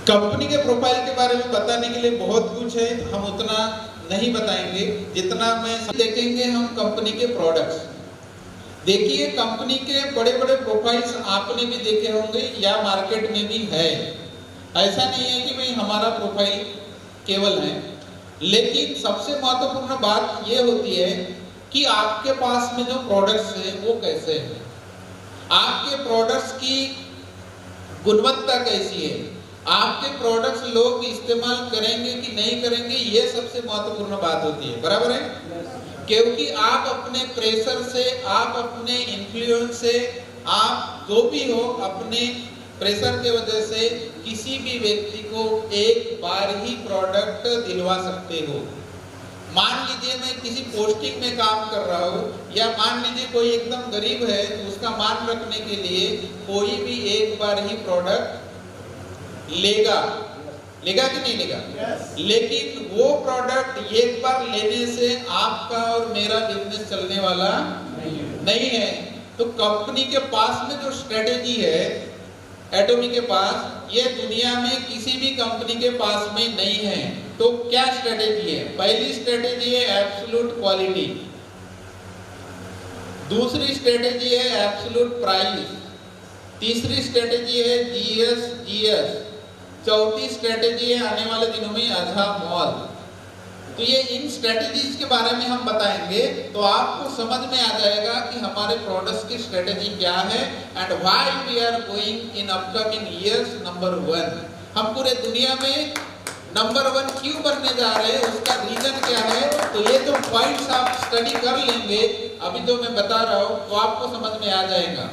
Company के profile के बारे में बताने के लिए बहुत कुछ है, हम उतना नहीं बताएंगे जितना मैं देखेंगे हम कंपनी के प्रोडक्ट्स। देखिए कंपनी के बड़े बड़े प्रोफाइल्स आपने भी देखे होंगे या मार्केट में भी है। ऐसा नहीं है कि भाई हमारा प्रोफाइल केवल है, लेकिन सबसे महत्वपूर्ण बात ये होती है कि आपके पास में जो प्रोडक्ट्स है वो कैसे है, आपके प्रोडक्ट्स की गुणवत्ता कैसी है, आपके प्रोडक्ट्स लोग इस्तेमाल करेंगे कि नहीं करेंगे, ये सबसे महत्वपूर्ण बात होती है। बराबर है? क्योंकि आप अपने प्रेशर से, आप अपने इन्फ्लुएंस से, आप जो भी हो अपने प्रेशर के वजह से किसी भी व्यक्ति को एक बार ही प्रोडक्ट दिलवा सकते हो। मान लीजिए मैं किसी पोस्टिंग में काम कर रहा हूँ, या मान लीजिए कोई एकदम गरीब है तो उसका मान रखने के लिए कोई भी एक बार ही प्रोडक्ट लेगा कि नहीं लेगा? लेकिन वो प्रोडक्ट एक बार लेने से आपका और मेरा बिजनेस चलने वाला नहीं है। तो कंपनी के पास में जो स्ट्रेटेजी है एटॉमी के पास, ये दुनिया में किसी भी कंपनी के पास में नहीं है। तो क्या स्ट्रेटेजी है? पहली स्ट्रेटेजी है एब्सोल्यूट क्वालिटी, दूसरी स्ट्रेटेजी है एब्सोल्यूट प्राइस, तीसरी स्ट्रेटेजी है जीएस, चौथी स्ट्रेटेजी है आने वाले दिनों में आधा मॉल। तो ये इन स्ट्रेटेजीज के बारे में हम बताएंगे तो आपको समझ में आ जाएगा कि हमारे प्रोडक्ट्स की स्ट्रेटेजी क्या है and why we are going in upcoming years number 1। हम पूरे दुनिया में नंबर 1 क्यों बनने जा रहे हैं, उसका रीजन क्या है। तो ये जो पॉइंट्स आप स्टडी कर लेंगे अभी जो मैं बता रहा हूँ तो आपको समझ में आ जाएगा।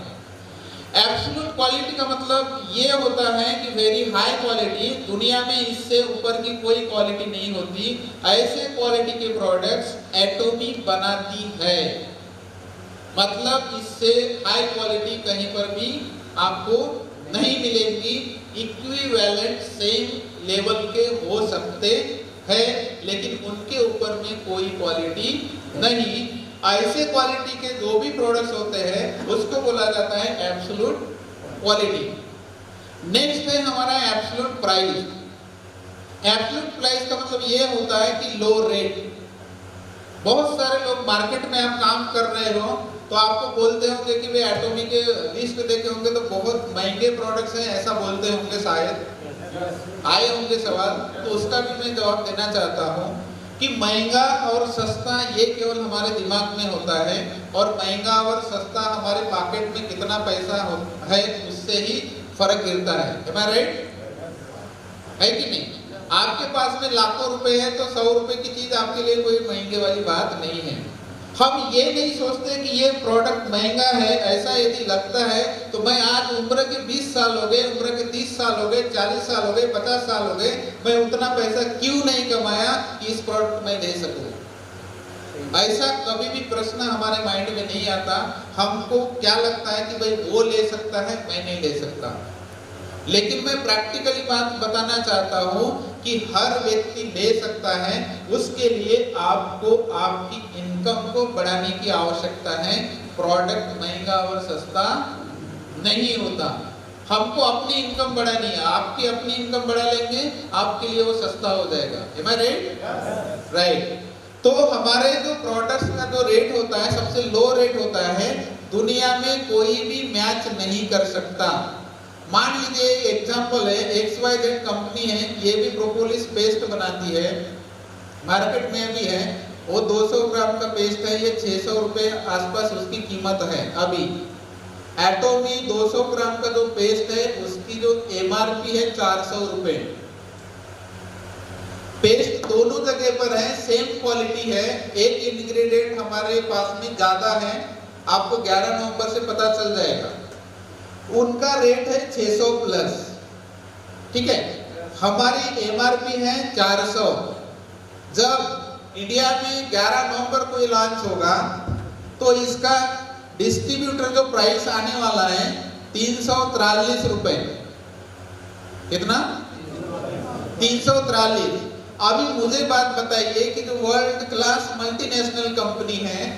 एब्सोल्यूट क्वालिटी का मतलब ये होता है कि वेरी हाई क्वालिटी, दुनिया में इससे ऊपर की कोई क्वालिटी नहीं होती। ऐसे क्वालिटी के प्रोडक्ट्स एटॉमी बनाती है, मतलब इससे हाई क्वालिटी कहीं पर भी आपको नहीं मिलेगी। इक्विवेलेंट सेम लेवल के हो सकते हैं लेकिन उनके ऊपर में कोई क्वालिटी नहीं। ऐसे क्वालिटी के जो भी प्रोडक्ट्स होते हैं उसको बोला जाता है एब्सोल्यूट क्वालिटी। नेक्स्ट है हमारा एब्सोल्यूट प्राइस। एब्सोल्यूट प्राइस का मतलब ये होता है कि लो रेट। बहुत सारे लोग मार्केट में आप काम कर रहे हो तो आपको बोलते होंगे कि वे एटॉमी के लिस्ट देखे होंगे तो बहुत महंगे प्रोडक्ट्स हैं, ऐसा बोलते होंगे, शायद आए होंगे सवाल। तो उसका भी मैं जवाब देना चाहता हूँ कि महंगा और सस्ता ये केवल हमारे दिमाग में होता है, और महंगा और सस्ता हमारे पॉकेट में कितना पैसा है उससे ही फर्क गिरता है। Am I right? है कि नहीं? आपके पास में लाखों रुपए है तो 100 रुपए की चीज आपके लिए कोई महंगे वाली बात नहीं है। हम ये नहीं सोचते कि ये प्रोडक्ट महंगा है, ऐसा यदि लगता है तो मैं आज उम्र के 20 साल हो गए, उम्र के 30 साल हो गए, 40 साल हो गए, 50 साल हो गए, मैं उतना पैसा क्यों नहीं कमाया कि इस प्रोडक्ट में ले सकूं। ऐसा कभी भी प्रश्न हमारे माइंड में नहीं आता। हमको क्या लगता है कि भाई वो ले सकता है, मैं नहीं ले सकता। लेकिन मैं प्रैक्टिकली बात बताना चाहता हूँ कि हर व्यक्ति ले सकता है। उसके लिए आपको आपकी इनकम को बढ़ाने की आवश्यकता है। प्रोडक्ट महंगा और सस्ता नहीं होता। हमको अपनी इनकम बढ़ानी है, आपकी अपनी इनकम बढ़ा लेंगे आपके लिए वो सस्ता हो जाएगा। Am I right? राइट। तो हमारे जो प्रोडक्ट्स का जो रेट होता है सबसे लो रेट होता है, दुनिया में कोई भी मैच नहीं कर सकता। मान लीजिए एग्जांपल है, XYZ कंपनी है, ये भी प्रोपोलिस पेस्ट बनाती है, मार्केट में भी है। वो 200 ग्राम का पेस्ट है, ये 600 रुपए आसपास उसकी कीमत है अभी। एटॉमी 200 ग्राम का जो पेस्ट है उसकी जो MRP है 400 रुपए। पेस्ट दोनों जगह पर है, सेम क्वालिटी है। एक इंग्रेडिएंट हमारे पास में ज्यादा है, आपको 11 नवंबर से पता चल जाएगा। उनका रेट है 600 प्लस, ठीक है। हमारी MRP है 400। जब इंडिया में 11 नवंबर को लॉन्च होगा तो इसका डिस्ट्रीब्यूटर जो प्राइस आने वाला है 343 रुपए। कितना? 343। अभी मुझे बात बताइए कि जो वर्ल्ड क्लास मल्टीनेशनल कंपनी है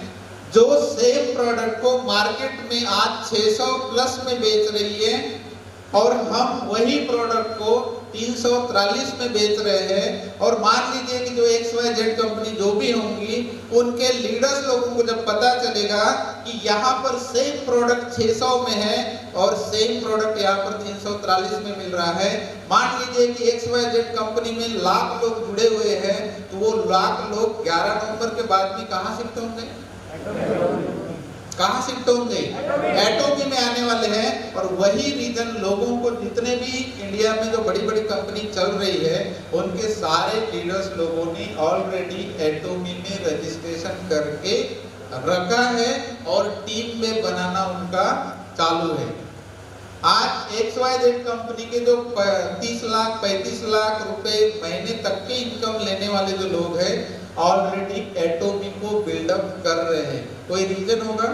जो सेम प्रोडक्ट को मार्केट में आज 600 प्लस में बेच रही है, और हम वही प्रोडक्ट को 343 में बेच रहे हैं, और मान लीजिए कि जो XYZ कंपनी जो भी होंगी उनके लीडर्स लोगों को जब पता चलेगा कि यहाँ पर सेम प्रोडक्ट 600 में है और सेम प्रोडक्ट यहाँ पर 343 में मिल रहा है, मान लीजिए कि XYZ कंपनी में लाख लोग जुड़े हुए हैं, तो वो लाख लोग 11 नवंबर के बाद में कहाँ शिफ्ट होंगे? कहाँ शिफ्ट होंगे? एटोमी में आने वाले हैं। और वही रीजन लोगों को, जितने भी इंडिया में जो बड़ी बड़ी कंपनी चल रही है उनके सारे लीडर्स लोगों ने ऑलरेडी एटोमी में रजिस्ट्रेशन करके रखा है और टीम में बनाना उनका चालू है। आज XYZ कंपनी के जो 30 लाख 35 लाख रुपए महीने तक के इनकम लेने वाले जो लोग हैं ऑलरेडी एटोमी को बिल्डअप कर रहे हैं। कोई रीजन होगा?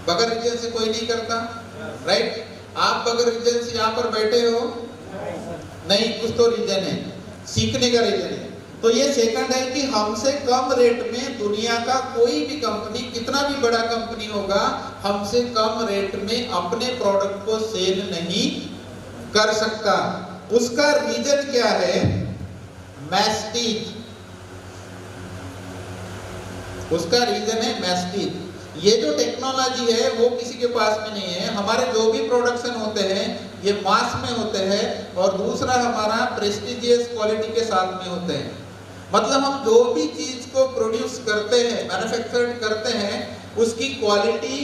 बगैर रीजन से कोई नहीं करता, राइट? आप बगैर रीजन से यहाँ पर बैठे हो नहीं, कुछ तो रीजन है, सीखने का रीजन है। तो ये सेकंड है कि हमसे कम रेट में दुनिया का कोई भी कंपनी, कितना भी बड़ा कंपनी होगा, हमसे कम रेट में अपने प्रोडक्ट को सेल नहीं कर सकता। उसका रीजन क्या है? मैस्टीज। उसका रीजन है मैस्टीज। ये जो टेक्नोलॉजी है वो किसी के पास में नहीं है। हमारे जो भी प्रोडक्शन होते हैं ये मास में होते हैं, और दूसरा हमारा प्रेस्टिजियस क्वालिटी के साथ में होते हैं। मतलब हम जो भी चीज को प्रोड्यूस करते हैं, मैन्युफैक्चर करते हैं, उसकी क्वालिटी,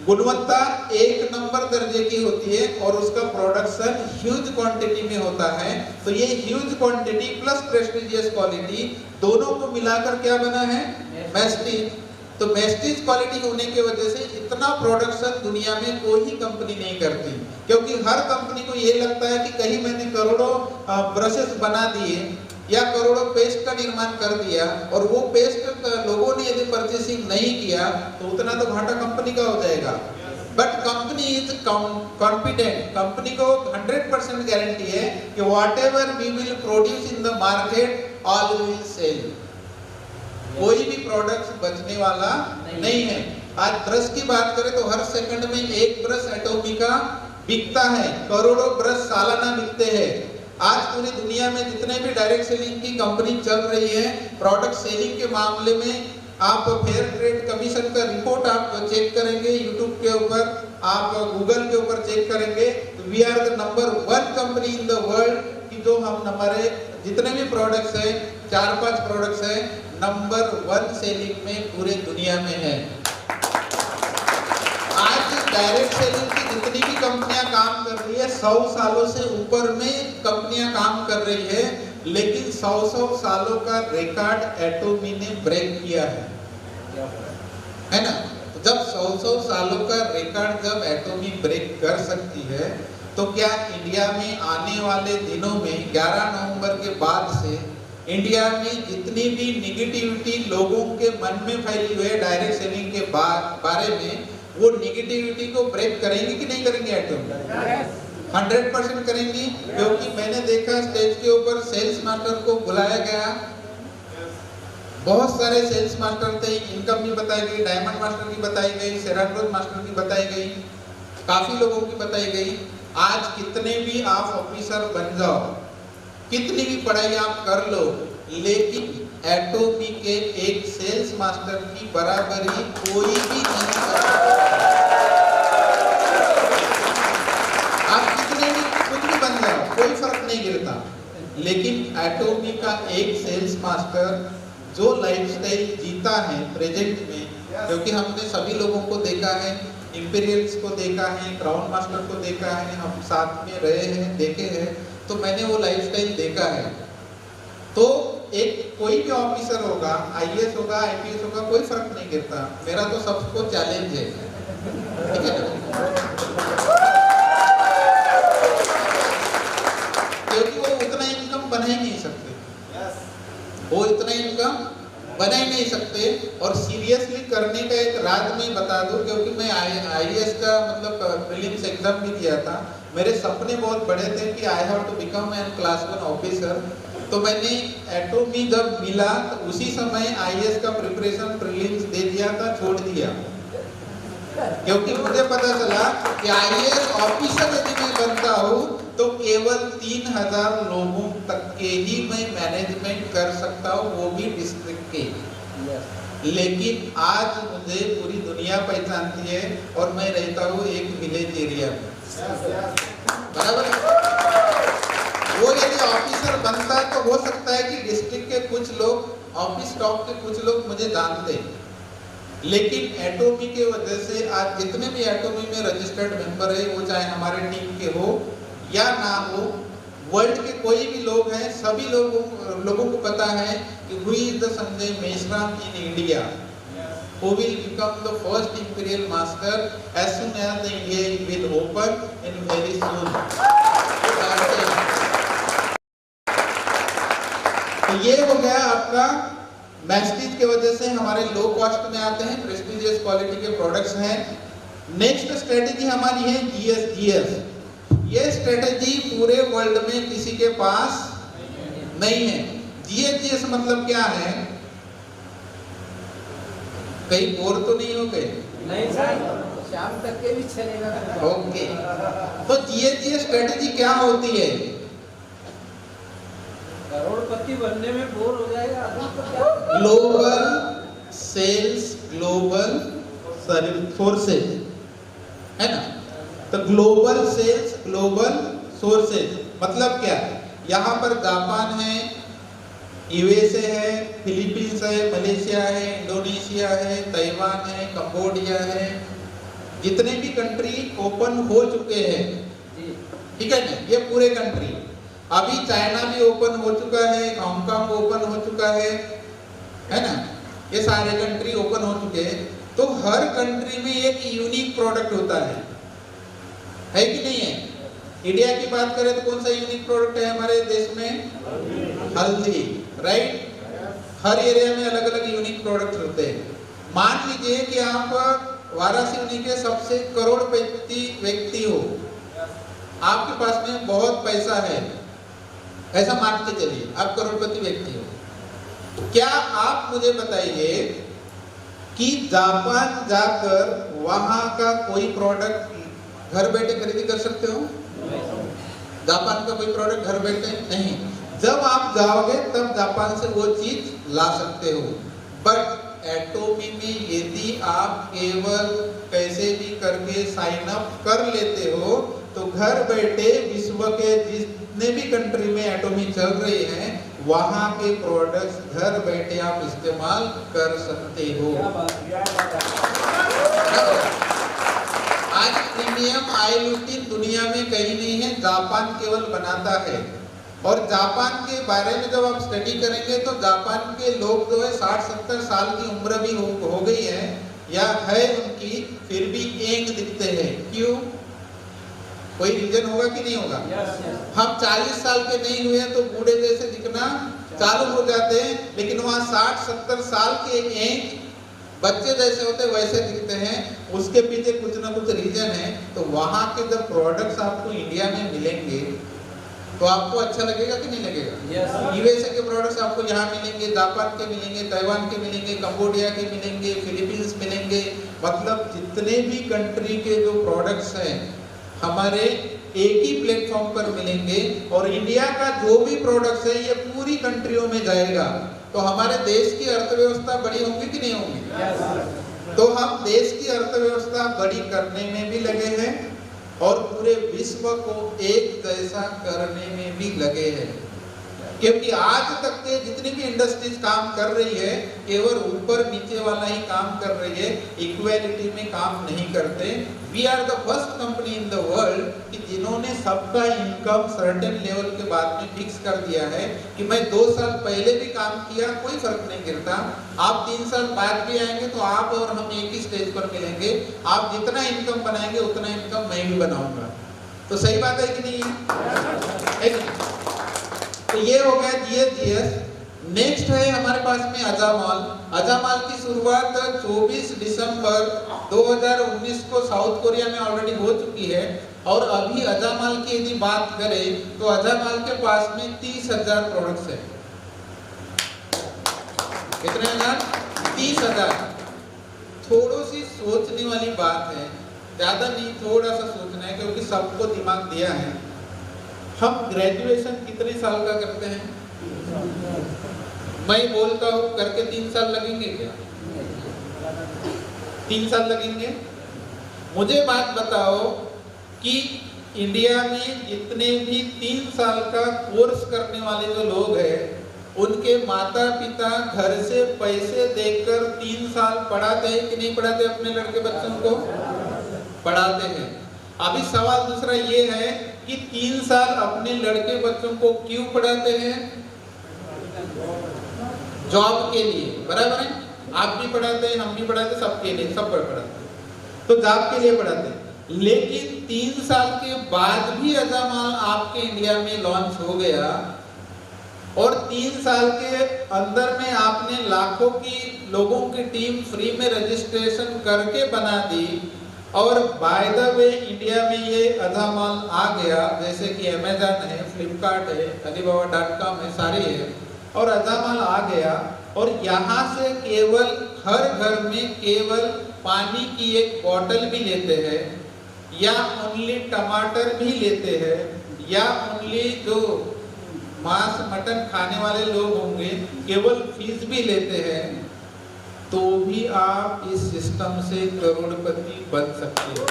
गुणवत्ता एक नंबर दर्जे की होती है और उसका प्रोडक्शन ह्यूज क्वांटिटी में होता है। तो ये huge quantity plus prestigious quality दोनों को मिलाकर क्या बना है? मैस्टीज। तो मैस्टीज क्वालिटी होने की वजह से इतना प्रोडक्शन दुनिया में कोई कंपनी नहीं करती, क्योंकि हर कंपनी को ये लगता है कि कहीं मैंने करोड़ों ब्रशेस बना दिए या करोड़ों पेस्ट का निर्माण कर दिया और वो पेस्ट लोगों ने यदि परचेसिंग नहीं किया तो उतना तो घाटा कंपनी का हो जाएगा। But company is confident, company को 100% गारंटी है कि whatever we will produce in the market all will sell. कोई भी प्रोडक्ट बचने वाला नहीं है। आज ब्रश की बात करें तो हर सेकंड में एक ब्रश एटोमी का बिकता है, करोड़ों ब्रश सालाना बिकते हैं। आज पूरी दुनिया में जितने भी डायरेक्ट सेलिंग की कंपनी चल रही है, प्रोडक्ट सेलिंग के मामले में आप फेयर ट्रेड कमीशन का रिपोर्ट आप चेक करेंगे यूट्यूब के ऊपर, आप गूगल के ऊपर चेक करेंगे, we are the number 1 company in the world कि जो हम हमारे जितने भी प्रोडक्ट्स हैं, 4-5 प्रोडक्ट्स हैं, नंबर 1 सेलिंग में पूरे दुनिया में है। आज डायरेक्ट सेलिंग की जितनी भी कंपनियां काम कर रही है, 100 सालों से ऊपर में कंपनियां काम कर रही है, लेकिन 100 सालों का रिकॉर्ड एटोमी ने ब्रेक किया है ना? जब 100 सालों का रिकॉर्ड जब एटोमी ब्रेक कर सकती है, तो क्या इंडिया में आने वाले दिनों में 11 नवंबर के बाद से इंडिया में जितनी भी निगेटिविटी लोगों के मन में फैली हुई है डायरेक्ट सेलिंग के बारे में, वो निगेटिविटी को ब्रेक करेंगे कि नहीं करेंगे एटोमी? 100% करेंगी। क्योंकि मैंने देखा स्टेज के ऊपर सेल्स मास्टर को बुलाया गया, बहुत सारे सेल्स मास्टर थे, इनकम भी बताई गई, डायमंड मास्टर की बताई गई, सेराटोन मास्टर की बताई गई, काफी लोगों की बताई गई। आज कितने भी आप ऑफिसर बन जाओ, कितनी भी पढ़ाई आप कर लो, लेकिन एटोमी के एक सेल्स मास्टर की बराबरी कोई भी नहीं कर सकता। आप कितने भी कुछ भी बन जाओ, कोई फर्क नहीं गिरता, लेकिन एटोमी का एक सेल्स मास्टर जो लाइफस्टाइल जीता है प्रेजेंट में, क्योंकि हमने सभी लोगों को देखा है, इंपीरियल्स को देखा है, क्राउन मास्टर को देखा है, हम साथ में रहे हैं, देखे हैं, तो मैंने वो लाइफस्टाइल देखा है। तो एक कोई भी ऑफिसर होगा, आईएएस होगा, आईपीएस होगा, कोई फर्क नहीं गिरता। मेरा तो सबको चैलेंज है, ठीक है ना? क्योंकि वो उतना इनकम बना ही नहीं सकते, वो इतना इनकम बना ही नहीं सकते। और सीरियसली करने का एक राज मैं बता दूं, क्योंकि मैं आईएएस का मतलब प्रीलिम्स एग्जाम भी दिया था। मेरे सपने बहुत बड़े थे कि I have to become an class 1 officer. तो मैंने एटोमी जब मिला तो उसी समय आईएएस का प्रिपरेशन प्रीलिम्स दे दिया था, छोड़ दिया। क्योंकि मुझे पता चला कि IAS ऑफिसर यदि मैं बनता हूँ तो केवल 3000 लोगों तक के ही मैं मैनेजमेंट कर सकता हूँ, वो भी डिस्ट्रिक्ट के। लेकिन आज मुझे पूरी दुनिया पहचानती है और मैं रहता हूँ एक विलेज एरिया में, बराबर। वो यदि ऑफिसर बनता तो हो सकता है कि डिस्ट्रिक्ट के कुछ लोग, ऑफिस स्टाफ के कुछ लोग मुझे जानते हैं, लेकिन एटोमी के वजह से आज जितने भी एटोमी में रजिस्टर्ड मेंबर है, वो चाहे हमारे टीम के हो या ना हो, वर्ल्ड के कोई भी लोग हैं, सभी लोगों को पता है कि who is the Sanjay Meshram in India, who will become the first imperial master as soon as the India will open in very soon। तो ये हो गया आपका मैस्टीज के वजह से हमारे लो कॉस्ट में आते हैं, प्रेस्टिजियस क्वालिटी के प्रोडक्ट्स हैं। नेक्स्ट स्ट्रेटेजी हमारी है GS। ये स्ट्रेटेजी पूरे वर्ल्ड में किसी के पास नहीं है। GS मतलब क्या है? कहीं बोर तो नहीं हो गए? नहीं सर, शाम तक के भी चलेगा। ओके, तो GS स्ट्रेटेजी क्या होती है? करोड़पति बनने में बोर हो जाएगा आदमी को क्या? ग्लोबल सेल्स, ग्लोबल सोर्सेज, है ना? तो ग्लोबल सेल्स, ग्लोबल सोर्सेज मतलब क्या? यहाँ पर जापान है, USA है, फिलीपींस है, मलेशिया है, इंडोनेशिया है, ताइवान है, कंबोडिया है, जितने भी कंट्री ओपन हो चुके हैं, ठीक है ना? ये पूरे कंट्री, अभी चाइना भी ओपन हो चुका है, हांगकांग ओपन हो चुका है ना? ये सारे कंट्री ओपन हो चुके हैं। तो हर कंट्री में एक यूनिक प्रोडक्ट होता है कि नहीं है? इंडिया की बात करें तो कौन सा यूनिक प्रोडक्ट है हमारे देश में? हल्दी, राइट? हर एरिया में अलग अलग यूनिक प्रोडक्ट होते हैं। मान लीजिए कि आप वाराणसी के सबसे करोड़पति व्यक्ति हो, आपके पास में बहुत पैसा है, ऐसा मान के चलिए आप करोड़पति व्यक्ति हो। क्या आप मुझे बताइए कि जापान जाकर वहां का कोई प्रोडक्ट घर बैठे खरीदी कर सकते हो? जापान का कोई प्रोडक्ट घर बैठे नहीं। जब आप जाओगे तब जापान से वो चीज ला सकते हो। बट एटोमी में यदि आप केवल कैसे भी करके साइन अप कर लेते हो तो घर बैठे विश्व के जितने भी कंट्री में एटोमी चल रही है वहां के प्रोडक्ट्स घर बैठे आप इस्तेमाल कर सकते हो। आज प्रीमियम आईल्यूटीन दुनिया में कहीं नहीं है, जापान केवल बनाता है। और जापान के बारे में जब आप स्टडी करेंगे तो जापान के लोग जो है 60-70 साल की उम्र भी हो गई है या है उनकी, फिर भी यंग दिखते हैं। क्यों? कोई रीजन होगा कि नहीं होगा? हम 40 साल के नहीं हुए तो बूढ़े जैसे दिखना चालू हो जाते हैं, लेकिन वहाँ 60-70 साल के यंग बच्चे जैसे होते वैसे दिखते हैं। उसके पीछे कुछ ना कुछ रीजन है। तो वहाँ के जब प्रोडक्ट्स आपको इंडिया में मिलेंगे तो आपको अच्छा लगेगा कि नहीं लगेगा? USA के प्रोडक्ट्स आपको यहाँ मिलेंगे, जापान के मिलेंगे, ताइवान के मिलेंगे, कंबोडिया के मिलेंगे, फिलीपींस मिलेंगे। मतलब जितने भी कंट्री के जो प्रोडक्ट्स हैं हमारे एक ही प्लेटफॉर्म पर मिलेंगे। और इंडिया का जो भी प्रोडक्ट्स है ये पूरी कंट्रियों में जाएगा। तो हमारे देश की अर्थव्यवस्था बड़ी होंगी कि नहीं होंगी? तो हम देश की अर्थव्यवस्था बड़ी करने में भी लगे हैं और पूरे विश्व को एक जैसा करने में भी लगे हैं। क्योंकि आज तक के जितनी भी इंडस्ट्रीज काम कर रही है केवल ऊपर नीचे वाला ही काम कर रही है, इक्वालिटी में काम नहीं करते। We are the first company in the world कि जिन्होंने सबका इनकम सर्टेन लेवल के बाद में फिक्स कर दिया है कि मैं 2 साल पहले भी काम किया कोई फर्क नहीं गिरता, आप 3 साल बाद भी आएंगे तो आप और हम एक ही स्टेज पर मिलेंगे। आप जितना इनकम बनाएंगे उतना इनकम मैं भी बनाऊंगा। तो सही बात है कि नहीं है? तो ये हो गया GS। नेक्स्ट है हमारे पास में अजामाल। अजामाल की शुरुआत 24 दिसंबर 2019 को साउथ कोरिया में ऑलरेडी हो चुकी है। और अभी अजामाल की यदि बात करें तो अजामाल के पास में 30,000 प्रोडक्ट्स है। कितने हजार? 30,000। थोड़ी सी सोचने वाली बात है, ज़्यादा नहीं, थोड़ा सा सोचना है, क्योंकि सबको दिमाग दिया है। हम ग्रेजुएशन कितने साल का करते हैं? मैं बोलता हूँ करके 3 साल लगेंगे क्या? 3 साल लगेंगे? मुझे बात बताओ कि इंडिया में जितने भी 3 साल का कोर्स करने वाले जो लोग हैं, उनके माता पिता घर से पैसे देकर 3 साल पढ़ाते हैं कि नहीं पढ़ाते? अपने लड़के बच्चों को पढ़ाते हैं। अभी सवाल दूसरा ये है कि 3 साल अपने लड़के बच्चों को क्यों पढ़ाते हैं? जॉब के लिए, बराबर है? आप भी पढ़ाते हैं, हम भी पढ़ाते हैं, सबके लिए, सब पढ़ाते हैं, तो जॉब के लिए पढ़ाते हैं। लेकिन 3 साल के बाद भी अजामाल आपके इंडिया में लॉन्च हो गया और 3 साल के अंदर में आपने लाखों की लोगों की टीम फ्री में रजिस्ट्रेशन करके बना दी, और बाय द वे इंडिया में ये अजामाल आ गया, जैसे कि अमेजन है, फ्लिपकार्ट है, alibaba.com है, सारी है, और अजामाल आ गया, और यहाँ से केवल हर घर में केवल पानी की एक बोतल भी लेते हैं, या ओनली टमाटर भी लेते हैं, या ओनली जो मांस मटन खाने वाले लोग होंगे केवल फीस भी लेते हैं, तो भी आप इस सिस्टम से करोड़पति बन सकते हो।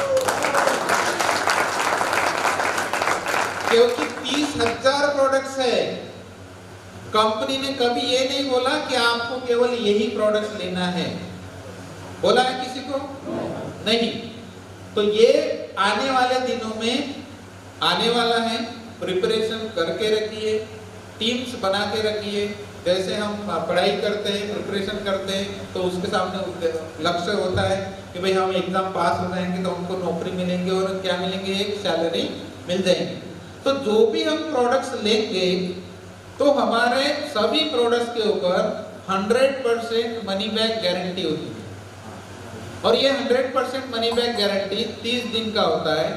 क्योंकि 30,000 प्रोडक्ट्स है। कंपनी ने कभी ये नहीं बोला कि आपको केवल यही प्रोडक्ट्स लेना है, बोला है किसी को? नहीं। तो ये आने वाले दिनों में आने वाला है, प्रिपरेशन करके रखिए, टीम्स बना के रखिए। जैसे हम पढ़ाई करते हैं, प्रिपरेशन करते हैं, तो उसके सामने लक्ष्य होता है कि भाई हम एग्जाम पास हो जाएंगे तो हमको नौकरी मिलेंगे, और क्या मिलेंगे? एक सैलरी मिल जाएगी। तो जो भी हम प्रोडक्ट्स लेंगे तो हमारे सभी प्रोडक्ट्स के ऊपर 100% मनी बैक गारंटी होती है, और ये 100% मनी बैक गारंटी 30 दिन का होता है।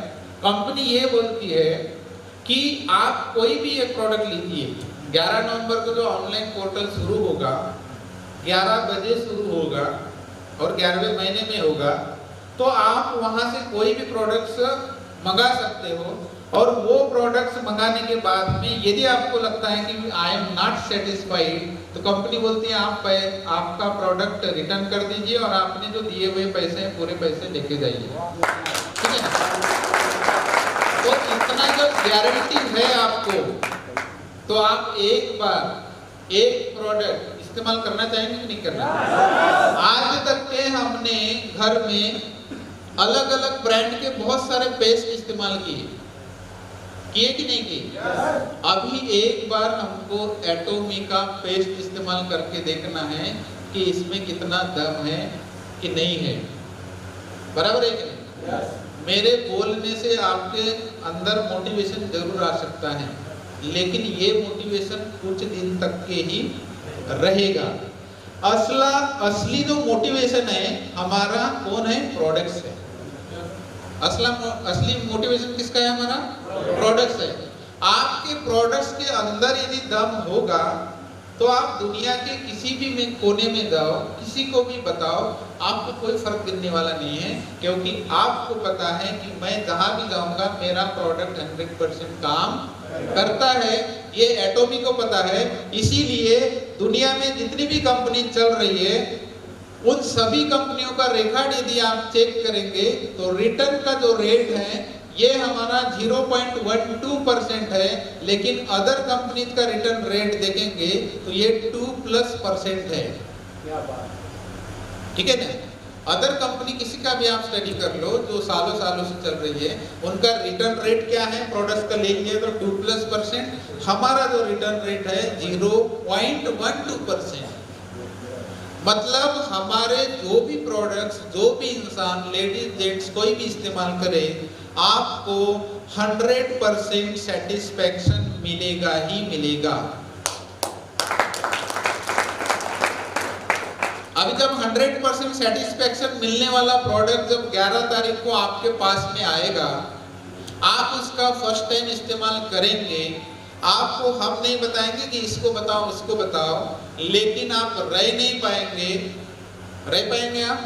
कंपनी ये बोलती है कि आप कोई भी एक प्रोडक्ट लीजिए, 11 नवंबर को जो ऑनलाइन पोर्टल शुरू होगा, 11 बजे शुरू होगा और 11वें महीने में होगा, तो आप वहां से कोई भी प्रोडक्ट्स मंगा सकते हो, और वो प्रोडक्ट्स मंगाने के बाद में यदि आपको लगता है कि आई एम नॉट सेटिस्फाइड, तो कंपनी बोलती है आप आपका प्रोडक्ट रिटर्न कर दीजिए और आपने जो दिए हुए पैसे हैं पूरे पैसे लेके जाइए, ठीक है? तो इतना जब गारंटी है आपको, तो आप एक बार एक प्रोडक्ट इस्तेमाल करना चाहेंगे कि नहीं करना? आज तक के हमने घर में अलग अलग ब्रांड के बहुत सारे पेस्ट इस्तेमाल किए कि नहीं किए? अभी एक बार हमको एटोमी का पेस्ट इस्तेमाल करके देखना है कि इसमें कितना दम है कि नहीं है, बराबर है कि नहीं? मेरे बोलने से आपके अंदर मोटिवेशन जरूर आ सकता है, लेकिन ये मोटिवेशन कुछ दिन तक के ही रहेगा। असली जो मोटिवेशन है हमारा कौन है? प्रोडक्ट्स है। असली मोटिवेशन किसका है? हमारा प्रोडक्ट्स है। आपके प्रोडक्ट्स के अंदर यदि दम होगा तो आप दुनिया के किसी भी कोने में जाओ, किसी को भी बताओ, आपको कोई फर्क गिरने वाला नहीं है, क्योंकि आपको पता है कि मैं जहां भी जाऊंगा मेरा प्रोडक्ट 100% काम करता है। ये एटोमी को पता है, इसीलिए दुनिया में जितनी भी कंपनी चल रही है उन सभी कंपनियों का रिकॉर्ड यदि आप चेक करेंगे तो रिटर्न का जो रेट है ये हमारा 0.12% है, लेकिन अदर कंपनीज का रिटर्न रेट देखेंगे तो ये 2+% है। ठीक है ना? अदर कंपनी किसी का भी आप स्टडी कर लो जो सालों सालों से चल रही है, उनका रिटर्न रेट क्या है? प्रोडक्ट्स का ले लिए तो 2+%, हमारा जो रिटर्न रेट है 0.12%। मतलब हमारे जो भी प्रोडक्ट्स, जो भी इंसान, लेडीज जेंट्स कोई भी इस्तेमाल करे, आपको 100% सेटिस्फैक्शन मिलेगा ही मिलेगा। अभी जब 100% सेटिस्फैक्शन मिलने वाला प्रोडक्ट जब 11 तारीख को आपके पास में आएगा, आप उसका फर्स्ट टाइम इस्तेमाल करेंगे, आपको हम नहीं बताएंगे कि इसको बताओ उसको बताओ, लेकिन आप रह नहीं पाएंगे। रह पाएंगे आप?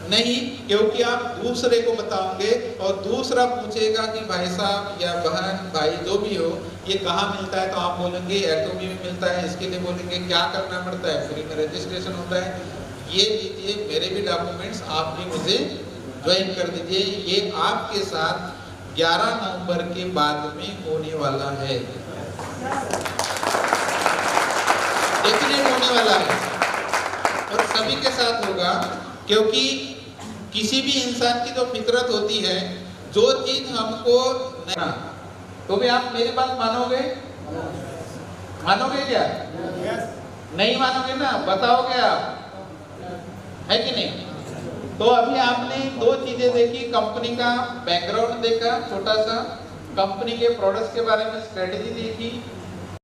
नहीं, क्योंकि आप दूसरे को बताओगे और दूसरा पूछेगा कि भाई साहब या बहन भाई जो भी हो ये कहाँ मिलता है, तो आप बोलेंगे एटोमी में मिलता है। इसके लिए बोलेंगे क्या करना पड़ता है, फ्री में रजिस्ट्रेशन होता है। ये लीजिए मेरे भी डॉक्यूमेंट्स, आप भी मुझे ज्वाइन कर दीजिए। ये आपके साथ 11 नवंबर के बाद में होने वाला है, डेफिनेट होने वाला है और सभी के साथ होगा। क्योंकि किसी भी इंसान की तो फितरत होती है, जो चीज हमको नहीं, तो भी आप मेरी बात मानोगे? मानोगे क्या? नहीं मानोगे ना, बताओगे आप, है कि नहीं? तो अभी आपने दो चीजें देखी, कंपनी का बैकग्राउंड देखा छोटा सा, कंपनी के प्रोडक्ट्स के बारे में स्ट्रेटेजी देखी,